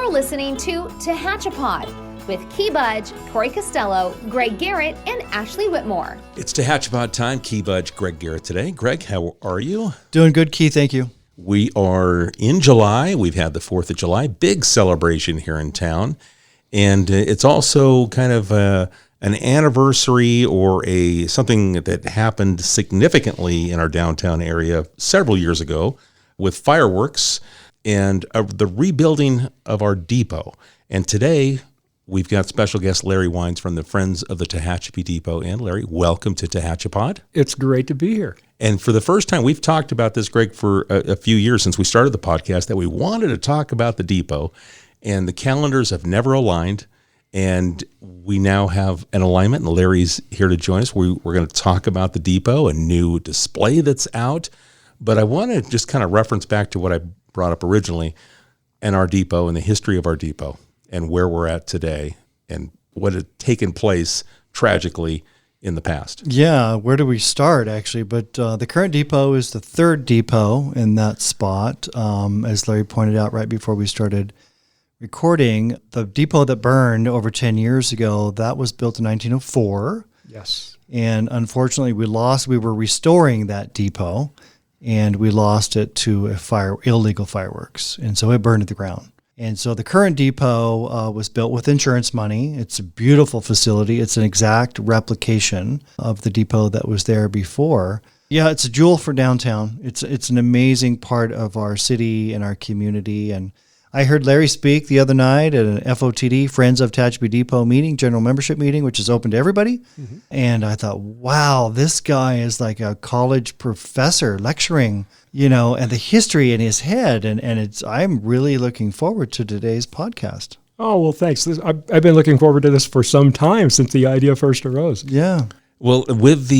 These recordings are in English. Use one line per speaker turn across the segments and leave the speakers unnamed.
You're listening to Tehachapi with Key Budge, Corey Costello, Greg Garrett, and Ashley Whitmore.
It's Tehachapi time. Key Budge, Greg Garrett today. Greg, how are you?
Doing good, Key. Thank you.
We are in July. We've had the 4th of July, big celebration here in town. And it's also kind of an anniversary or something that happened significantly in our downtown area several years ago with fireworks and the rebuilding of our depot. And today, we've got special guest Larry Wines from the Friends of the Tehachapi Depot. And Larry, welcome to Tehachapi.
It's great to be here.
And for the first time, we've talked about this, Greg, for a few years since we started the podcast, that we wanted to talk about the depot. And the calendars have never aligned. And we now have an alignment, and Larry's here to join us. We're going to talk about the depot, a new display that's out. But I want to just kind of reference back to what I brought up originally and our depot and the history of our depot and where we're at today and what had taken place tragically in the past.
Yeah, where do we start, actually? But the current depot is the third depot in that spot. As Larry pointed out right before we started recording, the depot that burned over 10 years ago, that was built in 1904.
Yes.
And unfortunately, we were restoring that depot, and we lost it to illegal fireworks. And so it burned to the ground. And so the current depot was built with insurance money. It's a beautiful facility. It's an exact replication of the depot that was there before. Yeah, it's a jewel for downtown. It's an amazing part of our city and our community. And I heard Larry speak the other night at an FOTD, Friends of Tehachapi Depot meeting, general membership meeting, which is open to everybody. Mm-hmm. And I thought, wow, this guy is like a college professor lecturing, and the history in his head. And I'm really looking forward to today's podcast.
Oh, well, thanks. I've been looking forward to this for some time since the idea first arose.
Yeah.
Well, with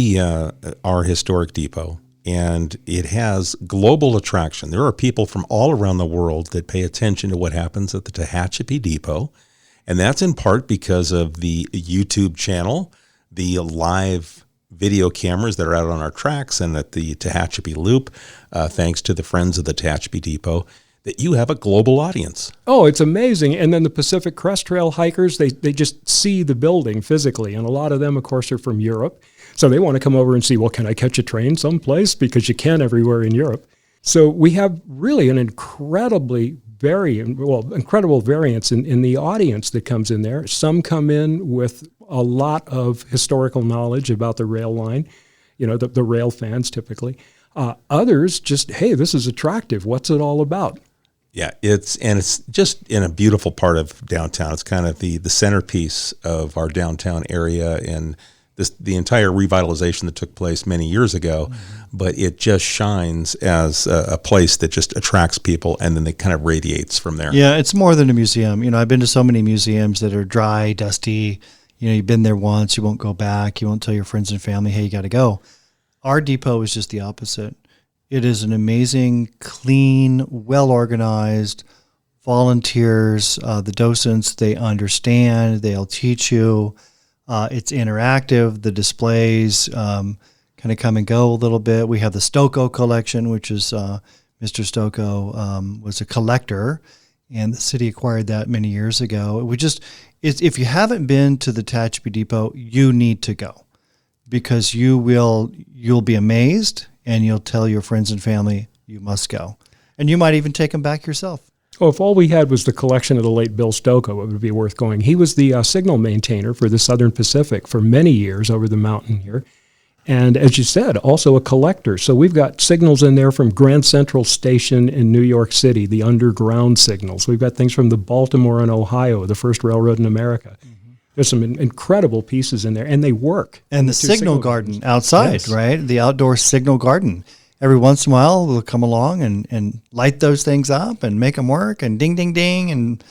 our historic depot, and it has global attraction. There are people from all around the world that pay attention to what happens at the Tehachapi Depot, and that's in part because of the YouTube channel, the live video cameras that are out on our tracks and at the Tehachapi Loop, thanks to the Friends of the Tehachapi Depot, that you have a global audience.
Oh, it's amazing. And then the Pacific Crest Trail hikers, they just see the building physically, and a lot of them, of course, are from Europe. So they want to come over and see, well, can I catch a train someplace? Because you can everywhere in Europe. So we have really an incredible variance in the audience that comes in there. Some come in with a lot of historical knowledge about the rail line, the rail fans typically. Others just, hey, this is attractive. What's it all about?
Yeah, it's just in a beautiful part of downtown. It's kind of the centerpiece of our downtown area, and the entire revitalization that took place many years ago, but it just shines as a place that just attracts people, and then it kind of radiates from there.
Yeah, it's more than a museum. I've been to so many museums that are dry, dusty. You've been there once, you won't go back. You won't tell your friends and family, hey, you got to go. Our depot is just the opposite. It is an amazing, clean, well-organized, volunteers, the docents, they understand, they'll teach you. It's interactive. The displays kind of come and go a little bit. We have the Stocco collection, which is Mr. Stocco was a collector, and the city acquired that many years ago. If you haven't been to the Tehachapi Depot, you need to go, because you'll be amazed, and you'll tell your friends and family you must go, and you might even take them back yourself.
Oh, if all we had was the collection of the late Bill Stocco, it would be worth going. He was the signal maintainer for the Southern Pacific for many years over the mountain here. And as you said, also a collector. So we've got signals in there from Grand Central Station in New York City, the underground signals. We've got things from the Baltimore and Ohio, the first railroad in America. Mm-hmm. There's some incredible pieces in there, and they work.
And the signal garden outside, yes. Right? The outdoor signal garden. Every once in a while, we'll come along and light those things up and make them work, and ding, ding, ding, and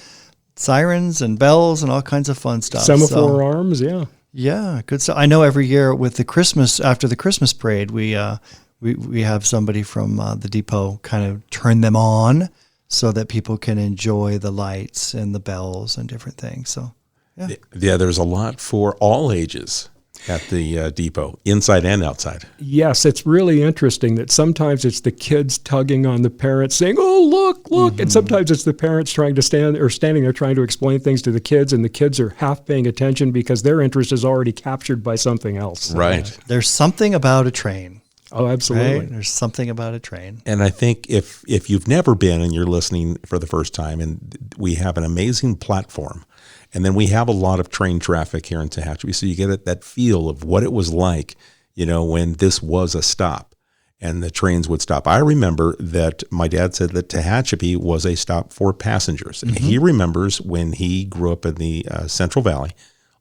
sirens and bells and all kinds of fun stuff.
Semaphore arms, yeah.
Yeah, good stuff. I know every year with after the Christmas parade, we have somebody from the depot kind of turn them on so that people can enjoy the lights and the bells and different things. So,
yeah, there's a lot for all ages. at the depot, inside and outside.
Yes, it's really interesting that sometimes it's the kids tugging on the parents saying, "Oh, look," and sometimes it's the parents standing there trying to explain things to the kids, and the kids are half paying attention because their interest is already captured by something else.
Right.
There's something about a train.
Oh, absolutely.
Right? There's something about a train.
And I think if you've never been and you're listening for the first time, and we have an amazing platform, and then we have a lot of train traffic here in Tehachapi, so you get that feel of what it was like, when this was a stop and the trains would stop. I remember that my dad said that Tehachapi was a stop for passengers. Mm-hmm. He remembers when he grew up in the Central Valley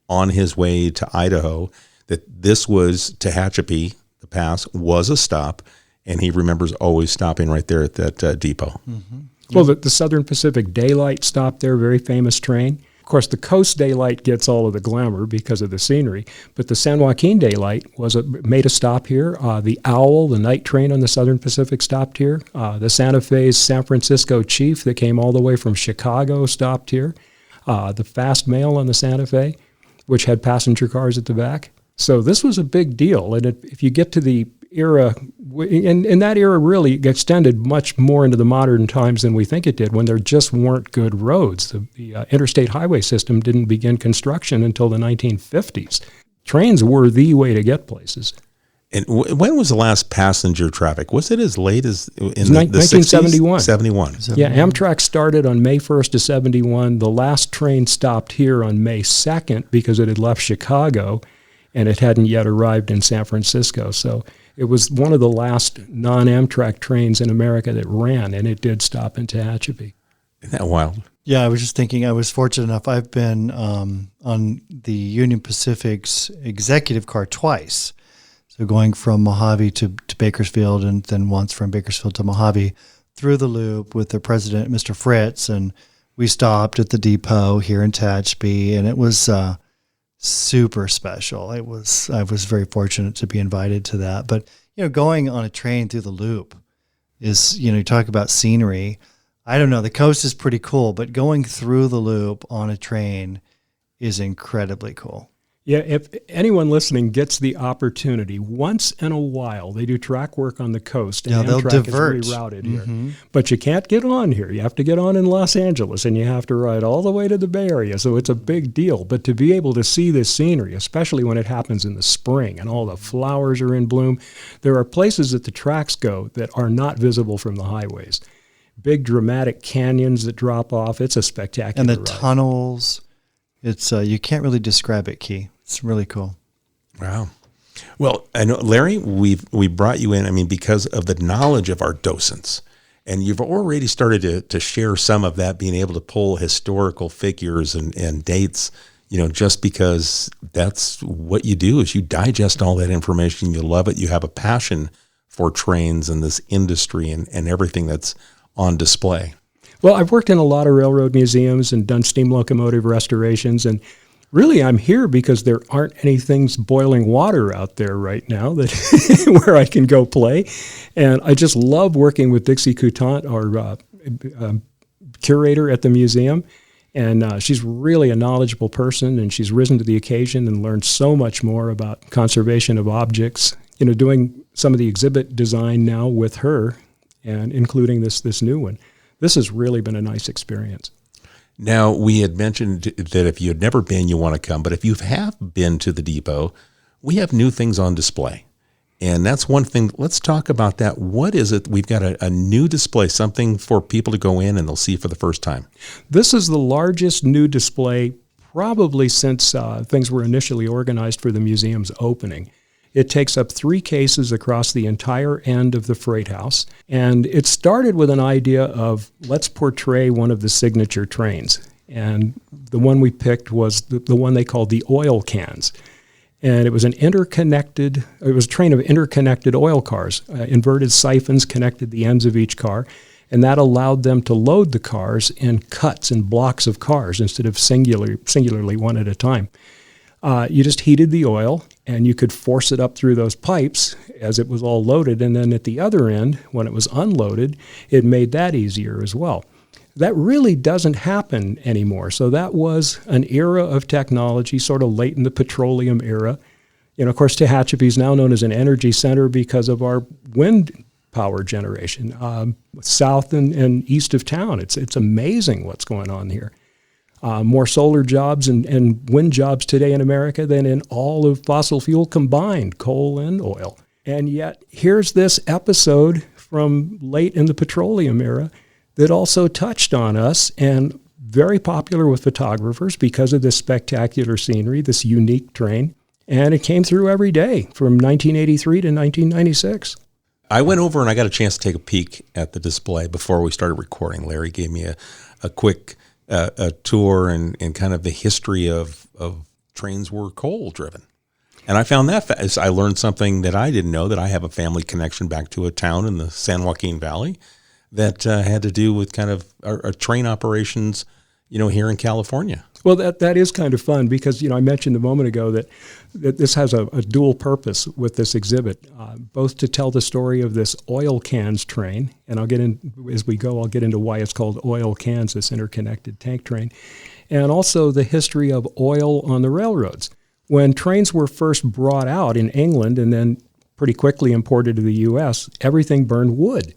on his way to Idaho that this was Tehachapi. The pass was a stop, and he remembers always stopping right there at that depot.
Mm-hmm. Well, the Southern Pacific Daylight stopped there, very famous train. Of course, the Coast Daylight gets all of the glamour because of the scenery, but the San Joaquin Daylight made a stop here. The Owl, the night train on the Southern Pacific, stopped here. The Santa Fe's San Francisco Chief that came all the way from Chicago stopped here. The Fast Mail on the Santa Fe, which had passenger cars at the back. So this was a big deal, and if you get to the era, and that era really extended much more into the modern times than we think it did, when there just weren't good roads. The interstate highway system didn't begin construction until the 1950s. Trains were the way to get places.
And when was the last passenger traffic? Was it as late as in the
1971?
71.
Yeah, Amtrak started on May 1st of 71. The last train stopped here on May 2nd because it had left Chicago, and it hadn't yet arrived in San Francisco. So it was one of the last non-Amtrak trains in America that ran, and it did stop in Tehachapi.
Isn't that wild?
Yeah, I was just thinking, I was fortunate enough. I've been on the Union Pacific's executive car twice. So going from Mojave to Bakersfield, and then once from Bakersfield to Mojave, through the loop with the president, Mr. Fritz, and we stopped at the depot here in Tehachapi, and it was super special. I was very fortunate to be invited to that. But going on a train through the loop is, you talk about scenery. I don't know, the coast is pretty cool, but going through the loop on a train is incredibly cool.
Yeah, if anyone listening gets the opportunity, once in a while, they do track work on the coast, and
they'll
Amtrak
divert.
is rerouted here. But you can't get on here. You have to get on in Los Angeles, and you have to ride all the way to the Bay Area, so it's a big deal. But to be able to see this scenery, especially when it happens in the spring and all the flowers are in bloom, there are places that the tracks go that are not visible from the highways. Big dramatic canyons that drop off. It's a spectacular
And the
ride.
tunnels, it's you can't really describe it, Key. It's really cool.
Wow. Well, I know, Larry, we brought you in, because of the knowledge of our docents. And you've already started to share some of that, being able to pull historical figures and dates, just because that's what you do, is you digest all that information. You love it. You have a passion for trains and this industry and everything that's on display.
Well, I've worked in a lot of railroad museums and done steam locomotive restorations, and really, I'm here because there aren't any things boiling water out there right now that where I can go play. And I just love working with Dixie Coutant, our curator at the museum. And she's really a knowledgeable person, and she's risen to the occasion and learned so much more about conservation of objects. Doing some of the exhibit design now with her, and including this new one. This has really been a nice experience.
Now, we had mentioned that if you had never been, you want to come. But if you have been to the depot, we have new things on display. And that's one thing. Let's talk about that. What is it? We've got a new display, something for people to go in and they'll see for the first time.
This is the largest new display probably since things were initially organized for the museum's opening. It takes up 3 cases across the entire end of the freight house. And it started with an idea of, let's portray one of the signature trains. And the one we picked was the one they called the oil cans. And it was a train of interconnected oil cars. Inverted siphons connected the ends of each car, and that allowed them to load the cars in cuts and blocks of cars instead of singularly one at a time. You just heated the oil, and you could force it up through those pipes as it was all loaded. And then at the other end, when it was unloaded, it made that easier as well. That really doesn't happen anymore. So that was an era of technology, sort of late in the petroleum era. Of course, Tehachapi is now known as an energy center because of our wind power generation south and east of town. It's amazing what's going on here. More solar jobs and wind jobs today in America than in all of fossil fuel combined, coal and oil. And yet, here's this episode from late in the petroleum era that also touched on us and very popular with photographers because of this spectacular scenery, this unique train. And it came through every day from 1983 to 1996.
I went over and I got a chance to take a peek at the display before we started recording. Larry gave me a quick a tour and kind of the history of trains were coal driven. And I found that I learned something that I didn't know, that I have a family connection back to a town in the San Joaquin Valley that had to do with kind of our train operations, here in California.
Well, that is kind of fun because, I mentioned a moment ago that this has a dual purpose with this exhibit, both to tell the story of this oil cans train, and as we go, I'll get into why it's called oil cans, this interconnected tank train, and also the history of oil on the railroads. When trains were first brought out in England and then pretty quickly imported to the U.S., everything burned wood.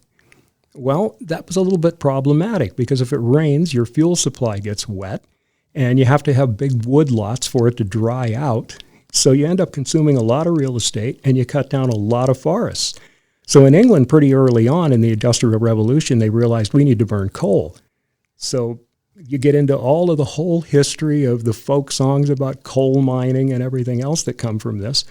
Well, that was a little bit problematic because if it rains, your fuel supply gets wet, and you have to have big wood lots for it to dry out. So you end up consuming a lot of real estate, and you cut down a lot of forests. So in England, pretty early on in the Industrial Revolution, they realized we need to burn coal. So you get into all of the whole history of the folk songs about coal mining and everything else that come from this.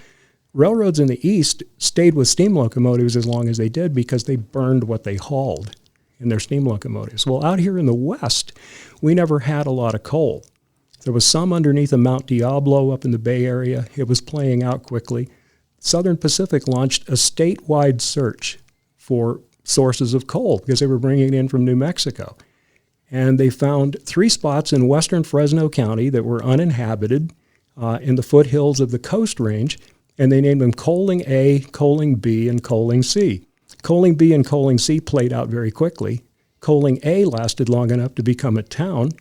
Railroads in the East stayed with steam locomotives as long as they did because they burned what they hauled in their steam locomotives. Well, out here in the West, we never had a lot of coal. There was some underneath of Mount Diablo up in the Bay Area. It was playing out quickly. Southern Pacific launched a statewide search for sources of coal because they were bringing it in from New Mexico. And they found 3 spots in western Fresno County that were uninhabited in the foothills of the Coast Range, and they named them Coaling A, Coaling B, and Coaling C. Coaling B and Coaling C played out very quickly. Coaling A lasted long enough to become a town.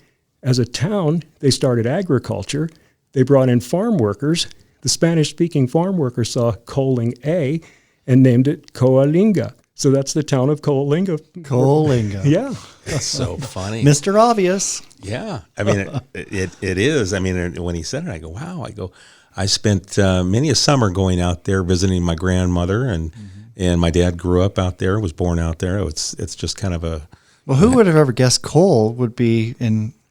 As a town, they started agriculture. They brought in farm workers. The Spanish-speaking farm workers saw Coaling A and named it Coalinga. So that's the town of Coalinga.
Coalinga.
Yeah.
That's so funny.
Mr. Obvious.
Yeah. I mean, it is. I mean, when he said it, I go, wow. I spent many a summer going out there visiting my grandmother, and my dad grew up out there, was born out there. It's just kind of a...
Well, who would have ever guessed coal would be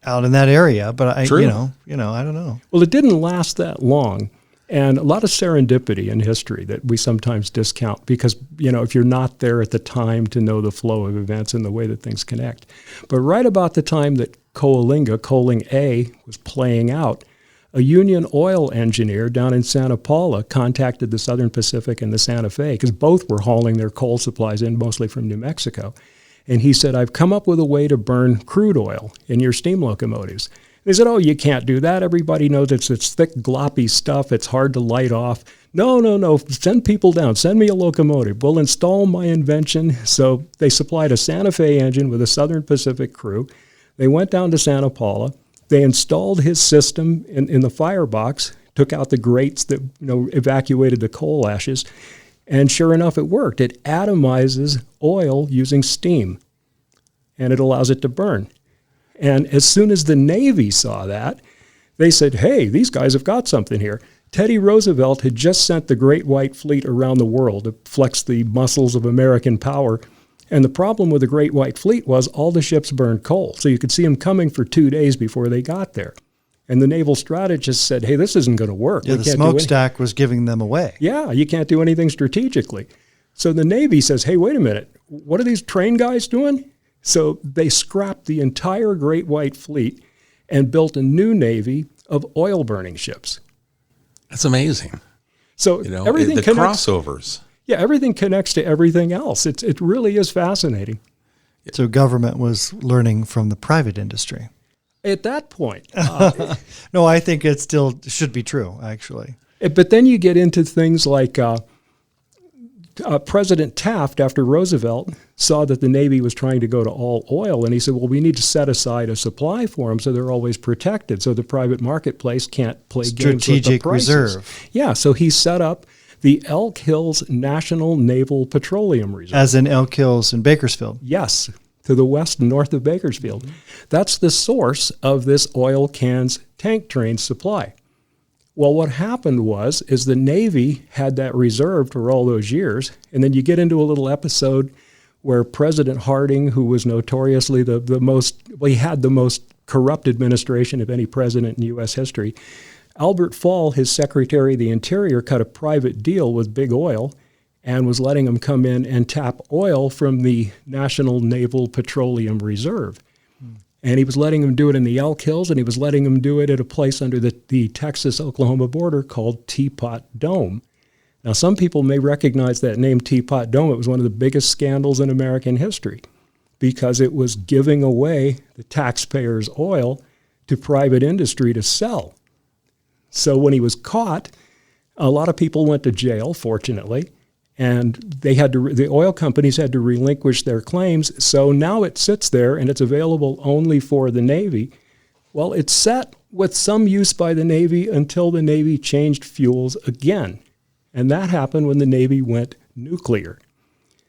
out in that area? But I don't know.
Well, it didn't last that long. And a lot of serendipity in history that we sometimes discount because, if you're not there at the time to know the flow of events and the way that things connect. But right about the time that Coalinga, Coaling A, was playing out, a Union Oil engineer down in Santa Paula contacted the Southern Pacific and the Santa Fe because both were hauling their coal supplies in mostly from New Mexico. And he said, I've come up with a way to burn crude oil in your steam locomotives. They said, oh, you can't do that. Everybody knows it's thick, gloppy stuff. It's hard to light off. No. Send people down. Send me a locomotive. We'll install my invention. So they supplied a Santa Fe engine with a Southern Pacific crew. They went down to Santa Paula. They installed his system in the firebox, took out the grates that evacuated the coal ashes. And sure enough, it worked. It atomizes oil using steam, and it allows it to burn. And as soon as the Navy saw that, they said, hey, these guys have got something here. Teddy Roosevelt had just sent the Great White Fleet around the world to flex the muscles of American power. And the problem with the Great White Fleet was all the ships burned coal. So you could see them coming for 2 days before they got there. And the naval strategist said, hey, this isn't going to work.
Yeah, the smokestack was giving them away.
Yeah, you can't do anything strategically. So the Navy says, hey, wait a minute. What are these train guys doing? So they scrapped the entire Great White Fleet and built a new navy of oil-burning ships.
That's amazing.
So everything
the
connects,
crossovers.
Yeah, everything connects to everything else. It really is fascinating.
So government was learning from the private industry.
At that point.
No, I think it still should be true, actually.
But then you get into things like President Taft, after Roosevelt, saw that the Navy was trying to go to all oil, and he said, well, we need to set aside a supply for them so they're always protected, so the private marketplace can't play games with the
Strategic
prices.
reserve.
Yeah, so he set up the Elk Hills National Naval Petroleum Reserve.
As in Elk Hills in Bakersfield.
Yes, to the west and north of Bakersfield. That's the source of this oil cans tank train supply. Well, what happened is the Navy had that reserved for all those years, and then you get into a little episode where President Harding, who was notoriously he had the most corrupt administration of any president in U.S. history, Albert Fall, his Secretary of the Interior, cut a private deal with Big Oil and was letting them come in and tap oil from the National Naval Petroleum Reserve. And he was letting them do it in the Elk Hills, and he was letting them do it at a place under the Texas-Oklahoma border called Teapot Dome. Now, some people may recognize that name, Teapot Dome. It was one of the biggest scandals in American history because it was giving away the taxpayers' oil to private industry to sell. So when he was caught, a lot of people went to jail, fortunately, and the oil companies had to relinquish their claims. So now it sits there and it's available only for the Navy. Well, it's set with some use by the Navy until the Navy changed fuels again. And that happened when the Navy went nuclear.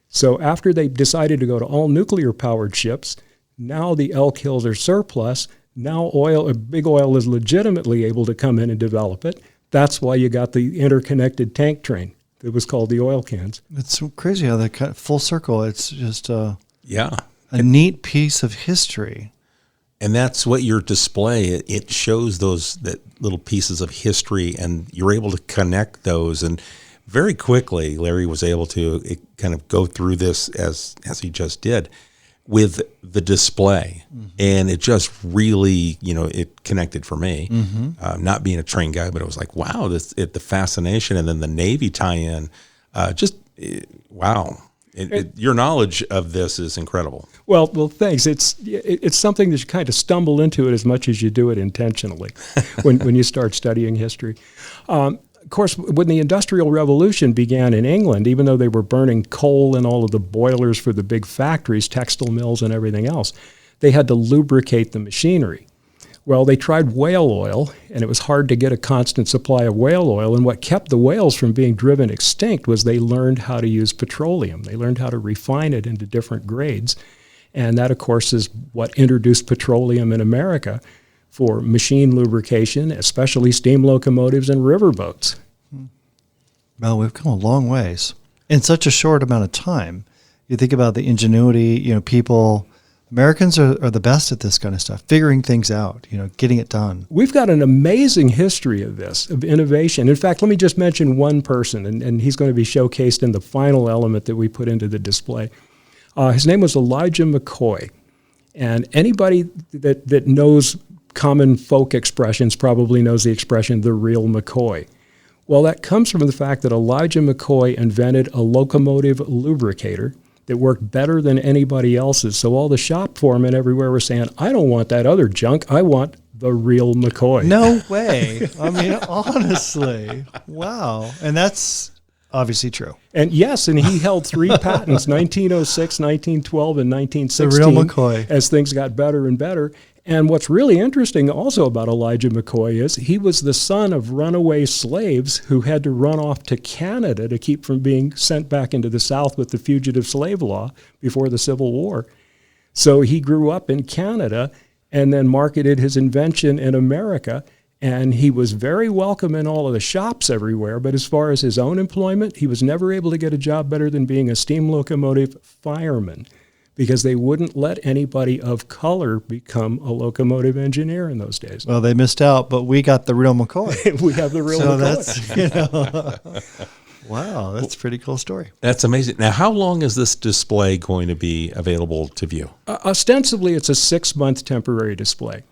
So after they decided to go to all nuclear powered ships, now the Elk Hills are surplus. Now Big Oil is legitimately able to come in and develop it. That's why you got the interconnected tank train. It was called the oil cans.
It's so crazy how they cut full circle. It's just a neat piece of history.
And that's what your display, it shows that little pieces of history, and you're able to connect those. And very quickly, Larry was able to kind of go through this as he just did with the display. And it just really, it connected for me. Not being a train guy, but it was like, wow, the fascination, and then the Navy tie-in, wow. Your knowledge of this is incredible.
Well, thanks. It's something that you kind of stumble into it as much as you do it intentionally when you start studying history. Of course, when the Industrial Revolution began in England, even though they were burning coal in all of the boilers for the big factories, textile mills and everything else, they had to lubricate the machinery. Well, they tried whale oil, and it was hard to get a constant supply of whale oil, and what kept the whales from being driven extinct was they learned how to use petroleum. They learned how to refine it into different grades, and that, of course, is what introduced petroleum in America for machine lubrication, especially steam locomotives and riverboats.
Well, we've come a long ways in such a short amount of time. You think about the ingenuity, Americans are the best at this kind of stuff, figuring things out, getting it done.
We've got an amazing history of this, of innovation. In fact, let me just mention one person, and he's going to be showcased in the final element that we put into the display. His name was Elijah McCoy. And anybody that knows common folk expressions probably knows the expression, the real McCoy. Well, that comes from the fact that Elijah McCoy invented a locomotive lubricator that worked better than anybody else's. So all the shop foremen everywhere were saying, I don't want that other junk. I want the real McCoy.
No way. I mean, honestly. Wow. And that's obviously true.
And yes, and he held 3 patents, 1906, 1912, and 1916.
The real McCoy.
As things got better and better. And what's really interesting also about Elijah McCoy is he was the son of runaway slaves who had to run off to Canada to keep from being sent back into the South with the fugitive slave law before the Civil War. So he grew up in Canada and then marketed his invention in America. And he was very welcome in all of the shops everywhere. But as far as his own employment, he was never able to get a job better than being a steam locomotive fireman, because they wouldn't let anybody of color become a locomotive engineer in those days.
Well, they missed out, but we got the real McCoy.
We have the real McCoy.
That's, wow, that's a pretty cool story.
That's amazing. Now, how long is this display going to be available to view?
Ostensibly, it's a 6-month temporary display.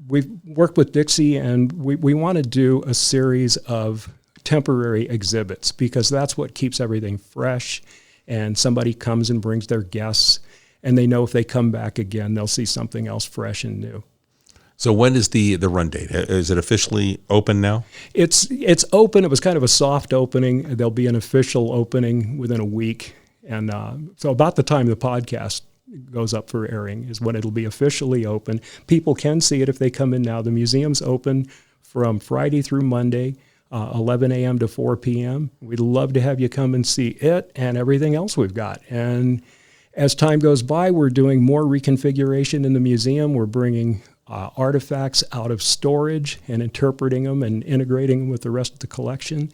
We've worked with Dixie, and we want to do a series of temporary exhibits because that's what keeps everything fresh. And somebody comes and brings their guests, and they know if they come back again, they'll see something else fresh and new.
So when is the run date? Is it officially open now?
It's open. It was kind of a soft opening. There'll be an official opening within a week. And so about the time the podcast goes up for airing is when it'll be officially open. People can see it if they come in now. The museum's open from Friday through Monday, 11 a.m. to 4 p.m. We'd love to have you come and see it and everything else we've got. And as time goes by, we're doing more reconfiguration in the museum. We're bringing artifacts out of storage and interpreting them and integrating them with the rest of the collection.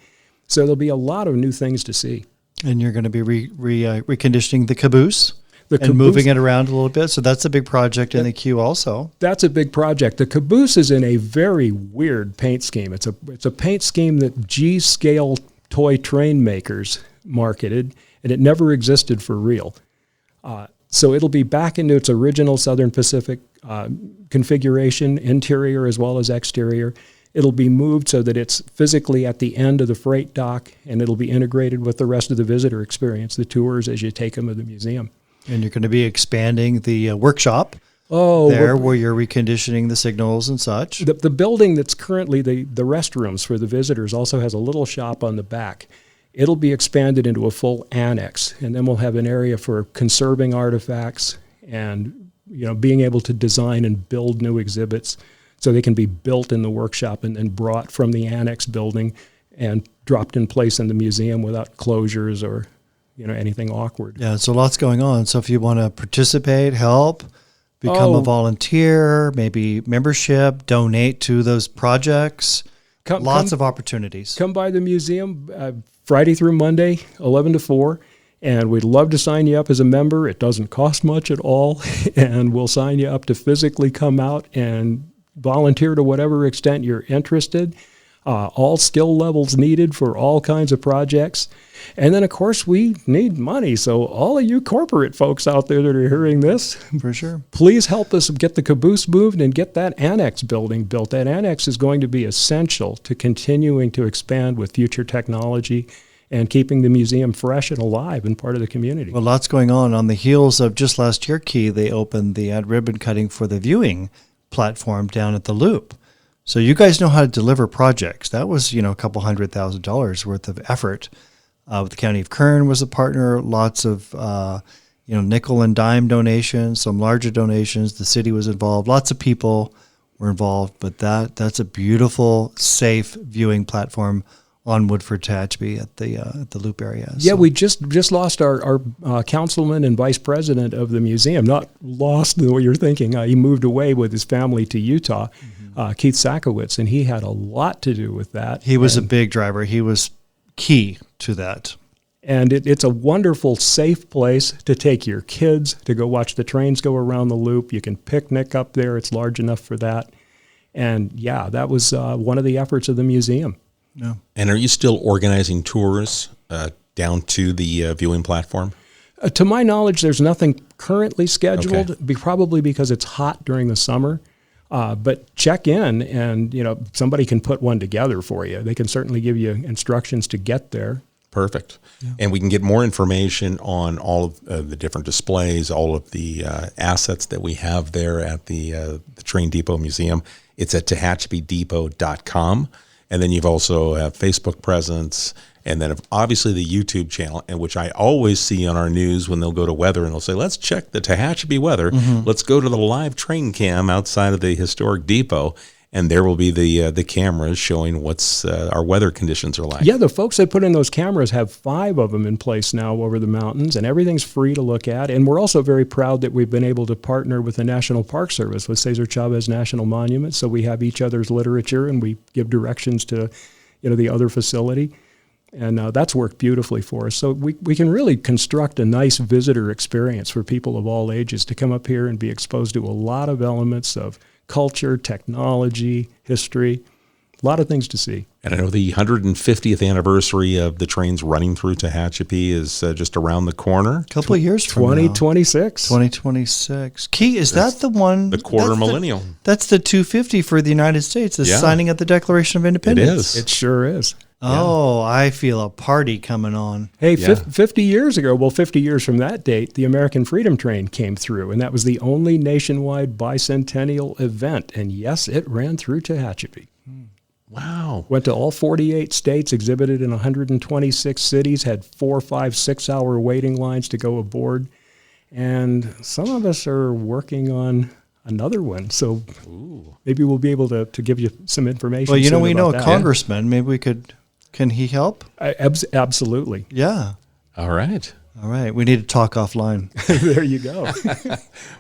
So there'll be a lot of new things to see.
And you're going to be reconditioning the caboose
The
and moving it around a little bit. So that's a big project in the queue also.
That's a big project. The caboose is in a very weird paint scheme. It's a paint scheme that G-scale toy train makers marketed, and it never existed for real. So it'll be back into its original Southern Pacific configuration, interior as well as exterior. It'll be moved so that it's physically at the end of the freight dock, and it'll be integrated with the rest of the visitor experience, the tours as you take them to the museum.
And you're going to be expanding the workshop where you're reconditioning the signals and such.
The building that's currently the restrooms for the visitors also has a little shop on the back. It'll be expanded into a full annex, and then we'll have an area for conserving artifacts and being able to design and build new exhibits so they can be built in the workshop and then brought from the annex building and dropped in place in the museum without closures or anything awkward.
Yeah, so lots going on. So if you want to participate, help, become a volunteer, maybe membership, donate to those projects, lots of opportunities.
Come by the museum Friday through Monday, 11 to 4, and we'd love to sign you up as a member. It doesn't cost much at all, and we'll sign you up to physically come out and volunteer to whatever extent you're interested. All skill levels needed for all kinds of projects. And then, of course, we need money. So all of you corporate folks out there that are hearing this,
for sure,
please help us get the caboose moved and get that annex building built. That annex is going to be essential to continuing to expand with future technology and keeping the museum fresh and alive and part of the community.
Well, lots going on. On the heels of just last year, Key, they opened the ad ribbon cutting for the viewing platform down at the Loop. So you guys know how to deliver projects. That was, a couple $100,000 worth of effort. The County of Kern was a partner. Lots of, nickel and dime donations, some larger donations. The city was involved. Lots of people were involved. But that's a beautiful, safe viewing platform on Woodford Tehachapi at the Loop area.
Yeah, we just lost our councilman and vice president of the museum. Not lost the way you're thinking. He moved away with his family to Utah, Keith Sakowitz, and he had a lot to do with that.
He was a big driver. He was key to that.
And it's a wonderful, safe place to take your kids to go watch the trains go around the Loop. You can picnic up there. It's large enough for that. And yeah, that was one of the efforts of the museum.
Yeah.
And are you still organizing tours down to the viewing platform?
To my knowledge, there's nothing currently scheduled, probably because it's hot during the summer. But check in and, somebody can put one together for you. They can certainly give you instructions to get there.
Perfect. Yeah. And we can get more information on all of the different displays, all of the assets that we have there at the Train Depot Museum. It's at TehachapiDepot.com. And then you've also have Facebook presence, and then obviously the YouTube channel, and which I always see on our news when they'll go to weather and they'll say, let's check the Tehachapi weather. Mm-hmm. Let's go to the live train cam outside of the historic depot, and there will be the cameras showing what's our weather conditions are like.
Yeah, the folks that put in those cameras have 5 of them in place now over the mountains, and everything's free to look at. And we're also very proud that we've been able to partner with the National Park Service, with Cesar Chavez National Monument, so we have each other's literature and we give directions to the other facility. And that's worked beautifully for us. So we can really construct a nice visitor experience for people of all ages to come up here and be exposed to a lot of elements of culture, technology, history, a lot of things to see.
And I know the 150th anniversary of the trains running through Tehachapi is just around the corner.
A couple of years from
2026.
2026. Key, is that the one?
The quarter millennial.
That's the 250 for the United States, the signing of the Declaration of Independence.
It is.
It sure is.
Oh, I feel a party coming on.
Hey,
Yeah.
50 years ago, 50 years from that date, the American Freedom Train came through, and that was the only nationwide bicentennial event. And yes, it ran through Tehachapi.
Wow.
Went to all 48 states, exhibited in 126 cities, had 4, 5, 6-hour waiting lines to go aboard. And some of us are working on another one. So maybe we'll be able to give you some information.
Well,
soon
we know
about
a
that.
congressman. Maybe we could. Can he help?
Absolutely.
Yeah.
All right.
All right. We need to talk offline.
There you go.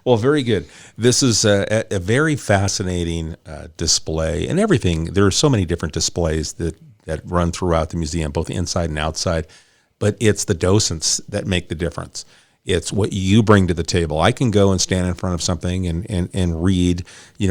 Well, very good. This is a very fascinating display, and everything. There are so many different displays that run throughout the museum, both inside and outside, but it's the docents that make the difference. It's what you bring to the table. I can go and stand in front of something and read,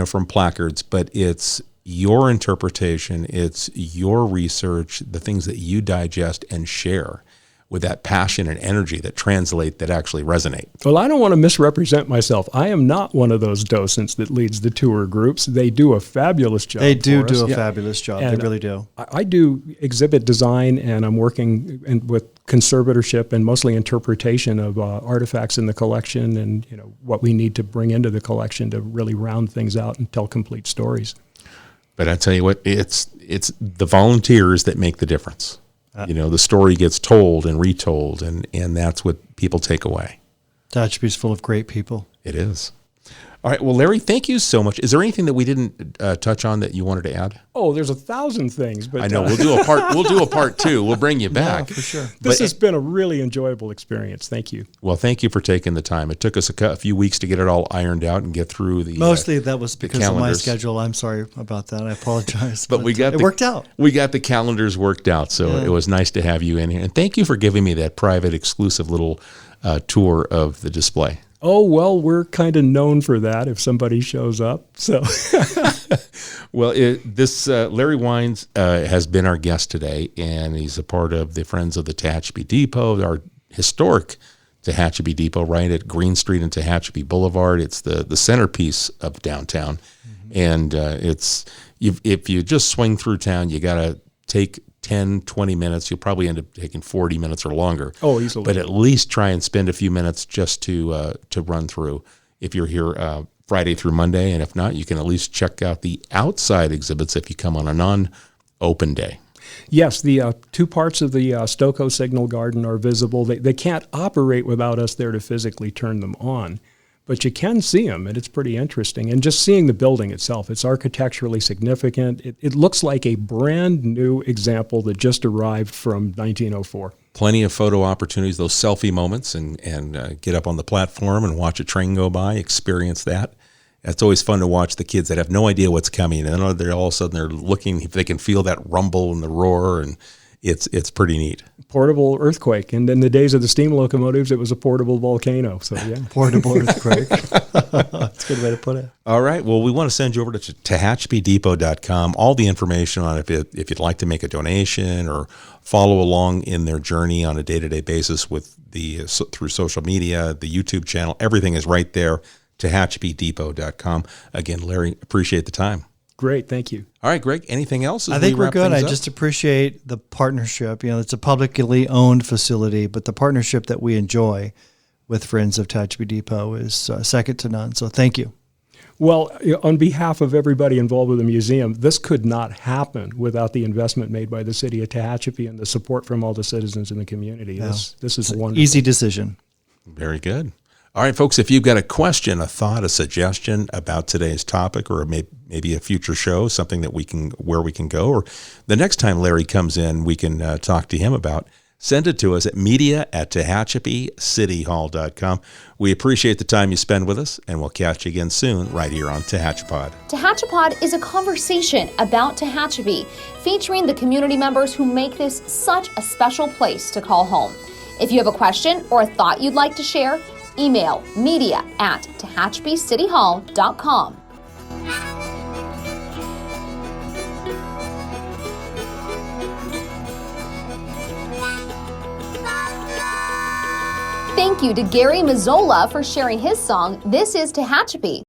from placards, but it's your interpretation, it's your research, the things that you digest and share with that passion and energy that actually resonate.
Well, I don't want to misrepresent myself. I am not one of those docents that leads the tour groups. They do a fabulous job.
They do
for us.
a fabulous job.
And
they really do.
I do exhibit design, and I'm working with conservatorship and mostly interpretation of artifacts in the collection, and what we need to bring into the collection to really round things out and tell complete stories.
But I tell you what, it's the volunteers that make the difference. The story gets told and retold, and that's what people take away.
Tehachapi's full of great people.
It is. All right. Well, Larry, thank you so much. Is there anything that we didn't touch on that you wanted to add?
Oh, there's 1,000 things. But
I know. We'll do a part. We'll do a part 2. We'll bring you back.
Yeah, for sure.
This has been a really enjoyable experience. Thank you.
Well, thank you for taking the time. It took us a few weeks to get it all ironed out and get through the.
Mostly that was because of my
calendars.
schedule. I'm sorry about that. I apologize.
But it
worked out.
We got the calendars worked out, so it was nice to have you in here. And thank you for giving me that private, exclusive little tour of the display.
Oh, well, we're kind of known for that if somebody shows up. So,
well, Larry Wines has been our guest today, and he's a part of the Friends of the Tehachapi Depot, our historic Tehachapi Depot right at Green Street and Tehachapi Boulevard. It's the centerpiece of downtown, and if you just swing through town, you got to take 10, 20 minutes. You'll probably end up taking 40 minutes or longer.
Oh, easily.
But at least try and spend a few minutes just to run through. If you're here Friday through Monday, and if not, you can at least check out the outside exhibits if you come on a non-open day.
Yes, the 2 parts of the Stokoe Signal Garden are visible. They can't operate without us there to physically turn them on. But you can see them, and it's pretty interesting. And just seeing the building itself, it's architecturally significant. It looks like a brand new example that just arrived from 1904.
Plenty of photo opportunities, those selfie moments, and get up on the platform and watch a train go by, experience that. It's always fun to watch the kids that have no idea what's coming, and then they're all of a sudden they're looking if they can feel that rumble and the roar, and it's pretty neat.
Portable earthquake, and in the days of the steam locomotives, it was a portable volcano. So yeah,
Portable earthquake. That's a good way to put it.
All right. Well, we want to send you over to TehachapiDepot.com. All the information on it if you'd like to make a donation or follow along in their journey on a day-to-day basis with through social media, the YouTube channel. Everything is right there. TehachapiDepot.com. Again, Larry, appreciate the time.
great. Thank you.
All right, Greg, anything else?
I think we're good. I just appreciate the partnership. It's a publicly owned facility, but the partnership that we enjoy with Friends of Tehachapi Depot is second to none. So thank you.
Well, on behalf of everybody involved with the museum, this could not happen without the investment made by the city of Tehachapi and the support from all the citizens in the community.
Yeah.
This is
It's
wonderful.
an easy decision.
Very good. All right, folks, if you've got a question, a thought, a suggestion about today's topic or maybe a future show, something that where we can go, or the next time Larry comes in, we can talk to him about, send it to us at media@TehachapiCityHall.com. We appreciate the time you spend with us, and we'll catch you again soon right here on Tehachapod.
Tehachapod is a conversation about Tehachapi, featuring the community members who make this such a special place to call home. If you have a question or a thought you'd like to share, email media@TehachapiCityHall.com. Thank you to Gary Mazzola for sharing his song, This is Tehachapi.